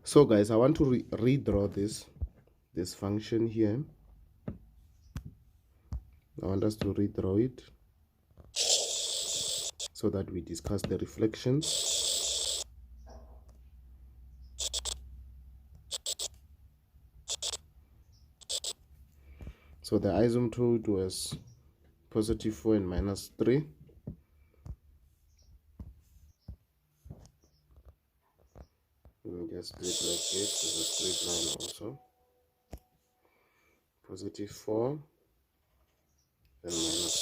So guys, I want to redraw this function here. I want us to redraw it so that we discuss the reflections. So the asymptote was positive 4 and minus 3. Let me just do it like this as a straight line also. Positive 4 and minus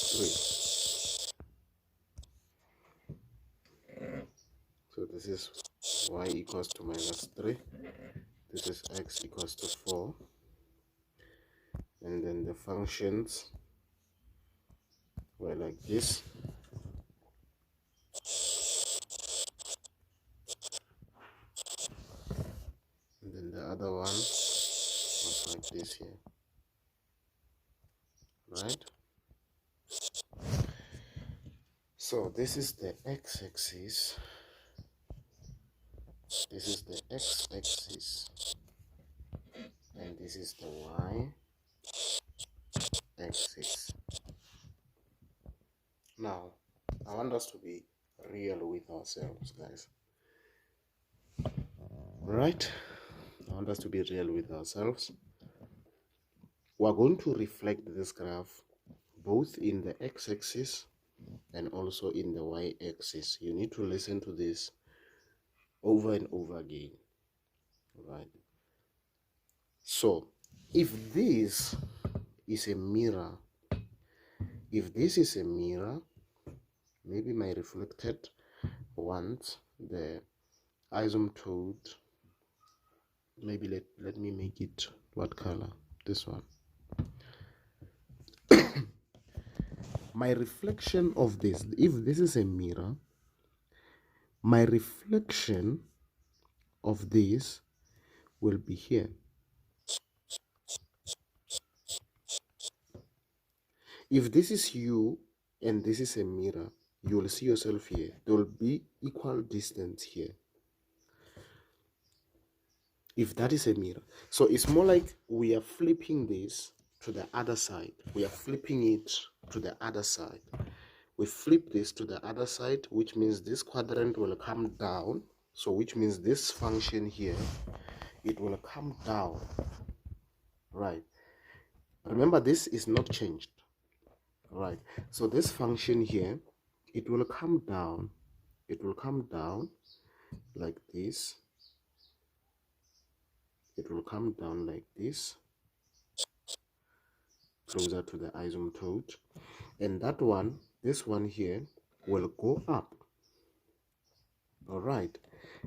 3. So this is y equals to minus 3. This is x equals to 4. And then the functions were like this. And then the other one was like this here. Right? So this is the x-axis. This is the x-axis. And this is the y-axis. Now, I want us to be real with ourselves, guys. Right? I want us to be real with ourselves. We're going to reflect this graph both in the x-axis and also in the y-axis. You need to listen to this over and over again. Right? So, if this is a mirror, maybe my reflected ones, the asymptote, maybe let me make it what color? This one. My reflection of this, if this is a mirror, my reflection of this will be here. If this is you and this is a mirror, you will see yourself here. There will be equal distance here. If that is a mirror. So it's more like we are flipping this to the other side. We are flipping it to the other side. We flip this to the other side, which means this quadrant will come down. So which means this function here, it will come down. Right. Remember, this is not changed. Right. So this function here, it will come down. It will come down like this. It will come down like this, closer to the asymptote. And that one, this one here, will go up. All right.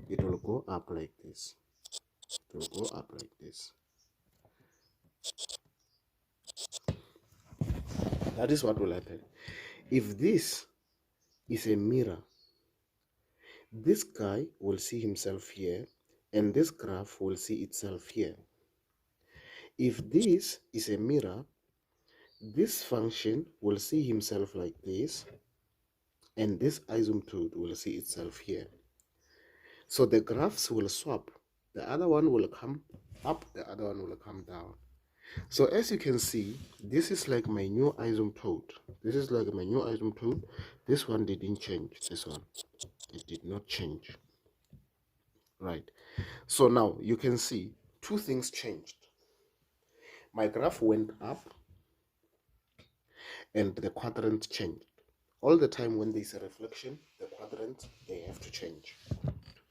It will go up like this. It will go up like this. That is what will happen. If this is a mirror, this guy will see himself here, and this graph will see itself here. If this is a mirror, this function will see himself like this, and this asymptote will see itself here. So the graphs will swap. The other one will come up, the other one will come down. So as you can see, this is like my new asymptote. This is like my new asymptote. This one didn't change. This one, it did not change. Right. So now you can see two things changed. My graph went up and the quadrant changed. All the time when there's a reflection, the quadrants, they have to change.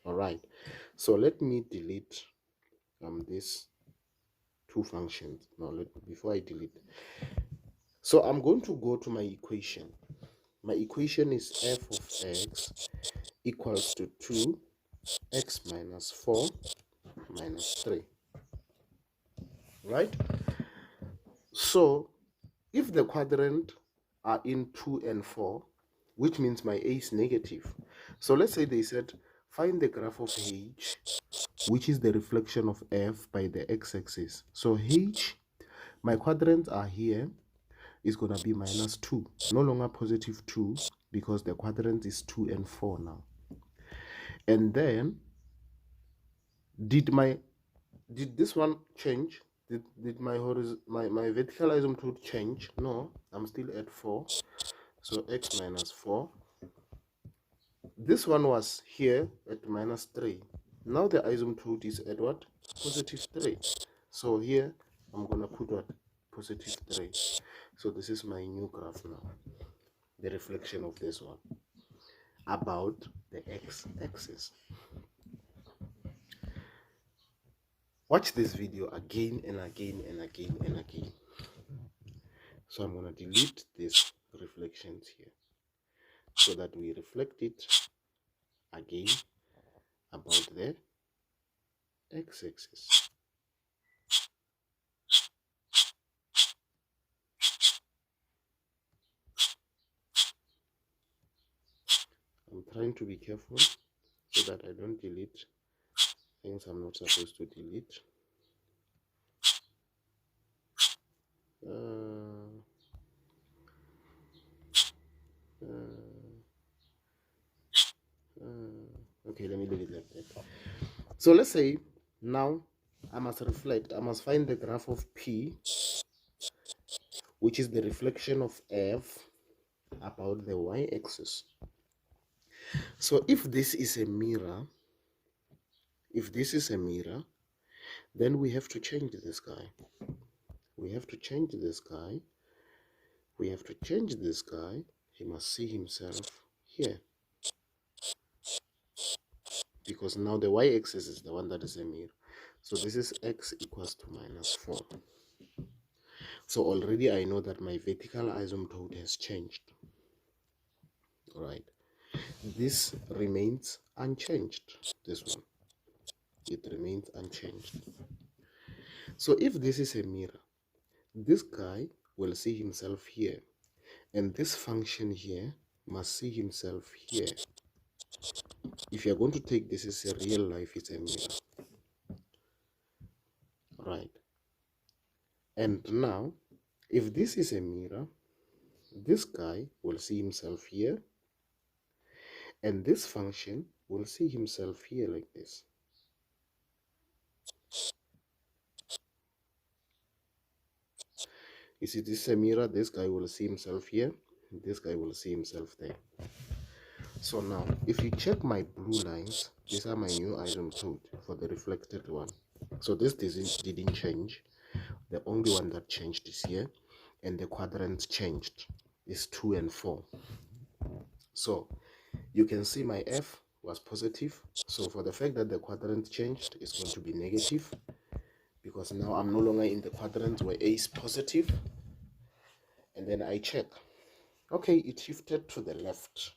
All right. So let me delete these two functions. Now, before I delete. So I'm going to go to my equation. My equation is f of x equals to 2x minus 4 minus 3. Right? So if the quadrant are in 2 and 4, which means my a is negative. So let's say they said find the graph of h, which is the reflection of f by the x-axis. So h, my quadrants are here, is going to be minus 2, no longer positive 2, because the quadrant is 2 and 4 now. And then Did this one change? Did my vertical asymptote change? No, I'm still at 4. So x minus 4. This one was here at minus 3. Now the asymptote is at what? Positive 3. So here I'm going to put what? Positive 3. So this is my new graph now. The reflection of this one about the x-axis. Watch this video again and again and again and again. So I'm going to delete these reflections here so that we reflect it again about the x-axis. I'm trying to be careful so that I don't delete things I'm not supposed to delete. Okay, let me leave it like that. So let's say now I must reflect, I must find the graph of P, which is the reflection of F about the y-axis. So if this is a mirror, then we have to change this guy. We have to change this guy. We have to change this guy. He must see himself here. Because now the y-axis is the one that is a mirror. So this is x equals to minus 4. So already I know that my vertical asymptote has changed. Right. This remains unchanged. This one. It remains unchanged. So if this is a mirror, this guy will see himself here. And this function here must see himself here. If you're going to take this as a real life, it's a mirror. Right. And now, if this is a mirror, this guy will see himself here. And this function will see himself here like this. You see, this is a mirror. This guy will see himself here. This guy will see himself there. So now, if you check my blue lines, these are my new asymptote for the reflected one. So this didn't change. The only one that changed is here. And the quadrants changed. Is 2 and 4. So you can see my F was positive. So for the fact that the quadrant changed, it's going to be negative. Because now I'm no longer in the quadrant where A is positive. And then I check. Okay, it shifted to the left,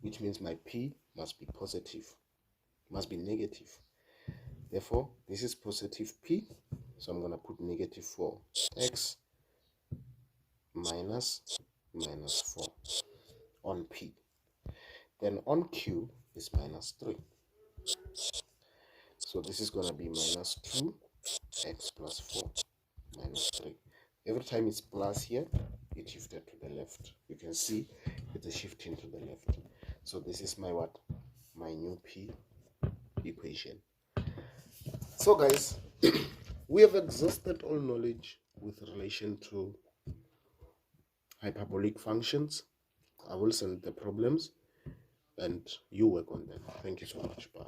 which means my P must be positive, must be negative. Therefore, this is positive P, so I'm going to put negative 4. X minus 4 on P. Then on Q is minus 3. So this is going to be minus 2 x plus 4 minus 3. Every time it's plus here, it shifted to the left. You can see it is shifting to the left. So this is my what? My new P equation. So guys, we have exhausted all knowledge with relation to hyperbolic functions. I will send the problems and you work on them. Thank you so much. Bye.